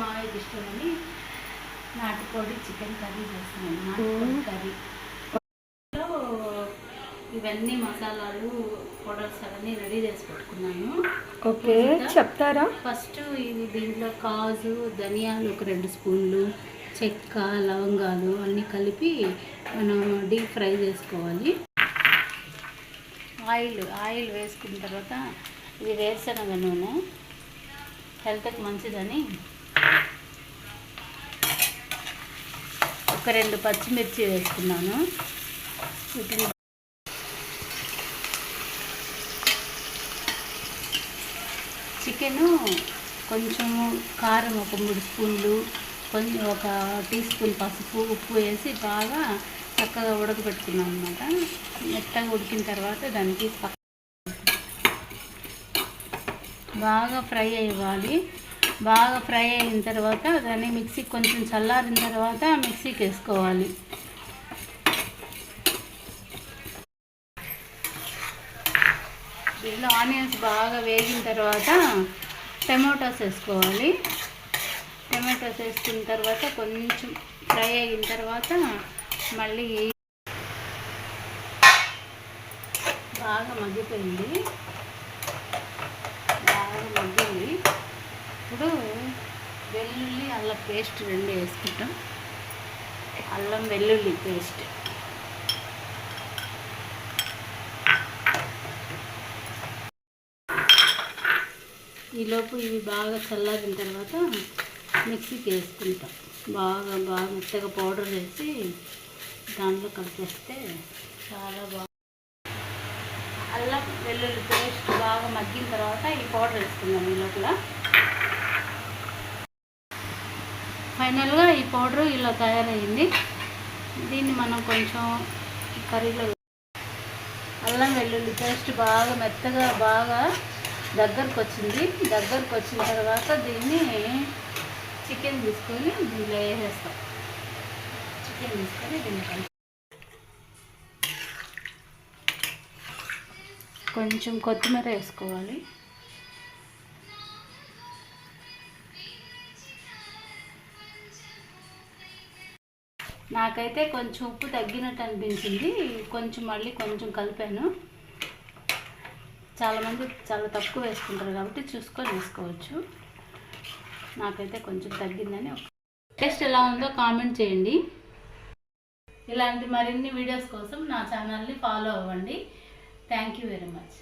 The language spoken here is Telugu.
మావయ్యకి ఇష్టమని నాటుకోడి చికెన్ కర్రీ చేస్తున్నాను. నాటుకోడి కర్రీ ఇవన్నీ మసాలాలు పౌడర్స్ అవన్నీ రెడీ చేసి పెట్టుకున్నాను. ఓకే, చెప్తారా? ఫస్ట్ ఇది దీంట్లో కాజు ధనియాలు ఒక 2 స్పూన్లు, చెక్క లవంగాలు అన్నీ కలిపి మనం డీప్ ఫ్రై చేసుకోవాలి. ఆయిల్ వేసుకున్న తర్వాత ఇది వేరుశనగ నూనె హెల్త్కి మంచిదని ఒక 2 పచ్చిమిర్చి వేసుకున్నాను. వీటిని చికెను కొంచెము కారం ఒక 3 స్పూన్లు, కొంచెం ఒక టీ స్పూన్ పసుపు, ఉప్పు వేసి బాగా చక్కగా ఉడకబెట్టుకున్నాం అన్నమాట. మెత్తగా ఉడికిన తర్వాత దానికి బాగా ఫ్రై అవ్వాలి. బాగా ఫ్రై అయిన తర్వాత దాన్ని మిక్సీకి కొంచెం చల్లారిన తర్వాత మిక్సీకి వేసుకోవాలి. దీనిలో ఆనియన్స్ బాగా వేగిన తర్వాత టమాటోస్ వేసుకోవాలి. టమాటోస్ వేసుకున్న తర్వాత కొంచెం ఫ్రై అయిన తర్వాత మళ్ళీ బాగా మగ్గిపోయింది. ఇప్పుడు వెల్లుల్లి అల్లం పేస్ట్ 2 వేసుకుంటాం. అల్లం వెల్లుల్లి పేస్ట్ ఈలోపు ఇవి బాగా చల్లారిన తర్వాత మిక్సీకి వేసుకుంటాం. బాగా మెత్తగా పౌడర్ వేసి దాంట్లో కలిపేస్తే చాలా బాగా. అల్లం వెల్లుల్లి పేస్ట్ బాగా మగ్గిన తర్వాత ఈ పౌడర్ వేసుకుందాం. ఈ లోపల ఫైనల్గా ఈ పౌడరు ఇలా తయారైంది. దీన్ని మనం కొంచెం కర్రీలో అల్లం వెల్లుల్లి పేస్ట్ బాగా మెత్తగా బాగా దగ్గరకు వచ్చిన తర్వాత దీన్ని చికెన్ తీసుకొని దీంట్లో వేసేస్తాం. చికెన్ తీసుకొని దీన్ని కొంచెం కొత్తిమీర వేసుకోవాలి. నాకైతే కొంచెం ఉప్పు తగ్గినట్టు అనిపించింది. మళ్ళీ కొంచెం కలిపాను. చాలామంది చాలా తక్కువ వేసుకుంటారు కాబట్టి చూసుకొని వేసుకోవచ్చు. నాకైతే కొంచెం తగ్గిందని. టేస్ట్ ఎలా ఉందో కామెంట్ చేయండి. ఇలాంటి మరిన్ని వీడియోస్ కోసం నా ఛానల్ని ఫాలో అవ్వండి. Thank you very much.